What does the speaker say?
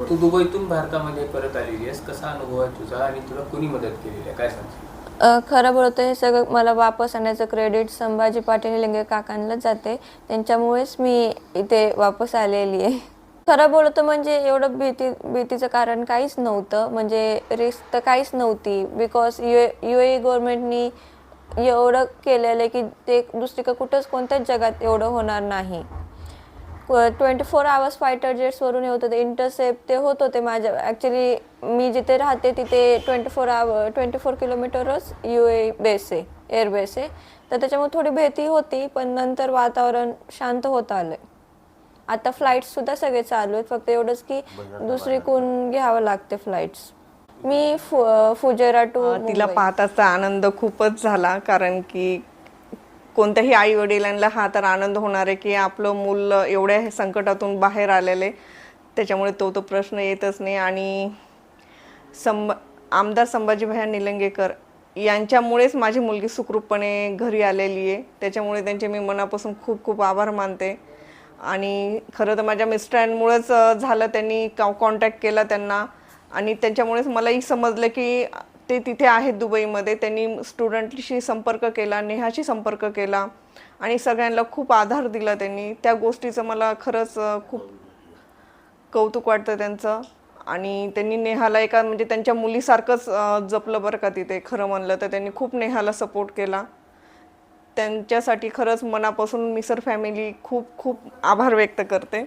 तू दुबईतून भारतामध्ये परत आलेली आहेस, कसा अनुभव आहे तुझा आणि तुला कोणी मदत केलेली आहे, काय सांगशील? खरं बोलतं हे सगळं मला वापस आणण्याचं क्रेडिट संभाजी पाटील निलंगे काकांना जाते. त्यांच्यामुळेच मी इथे वापस आलेली आहे. खरं बोलतं म्हणजे एवढं भीतीचं कारण काहीच नव्हतं, म्हणजे रिस्क तर काहीच नव्हती. बिकॉज UAE गव्हर्नमेंटनी एवढं केलेलं आहे की ते दुसरीकडे कुठंच कोणत्याच जगात एवढं होणार नाही. 24 आवर्स फायटर जेट्सवरून येत होते, इंटरसेप्ट ते होत होते. माझ्या ॲक्च्युली मी जिथे राहते तिथे 24 किलोमीटरच UAE बेस आहे, एअरबेस आहे. तर त्याच्यामुळे थोडी भीती होती, पण नंतर वातावरण शांत होत आलं. आता फ्लाईट्ससुद्धा सगळे चालू आहेत, फक्त एवढंच की दुसरीकडून घ्यावं लागते फ्लाईट्स. मी फुजेरा टू तिला पाहताचा आनंद खूपच झाला, कारण की कोणत्याही आई वडिलांना हा तर आनंद होणार आहे की आपलं मूल एवढ्या संकटातून बाहेर आलेले, त्याच्यामुळे तो प्रश्न येतच नाही. आणि आमदार संभाजीभाई निलंगेकर यांच्यामुळेच माझी मुलगी सुखरूपपणे घरी आलेली आहे. त्याच्यामुळे त्यांचे मी मनापासून खूप खूप आभार मानते. आणि खरं तर माझ्या मिस्टरांमुळेच झालं, त्यांनी कॉन्टॅक्ट केला त्यांना, आणि त्यांच्यामुळेच मलाही समजलं की ते तिथे आहेत दुबईमध्ये. त्यांनी स्टुडंटशी संपर्क केला, नेहाशी संपर्क केला आणि सगळ्यांना खूप आधार दिला त्यांनी. त्या गोष्टीचं मला खरंच खूप कौतुक वाटतं त्यांचं. आणि त्यांनी नेहाला एका म्हणजे त्यांच्या मुलीसारखंच जपलं बरं का तिथे. खरं म्हणलं तर त्यांनी खूप नेहाला सपोर्ट केला. त्यांच्यासाठी खरंच मनापासून मिसर फॅमिली खूप खूप आभार व्यक्त करते.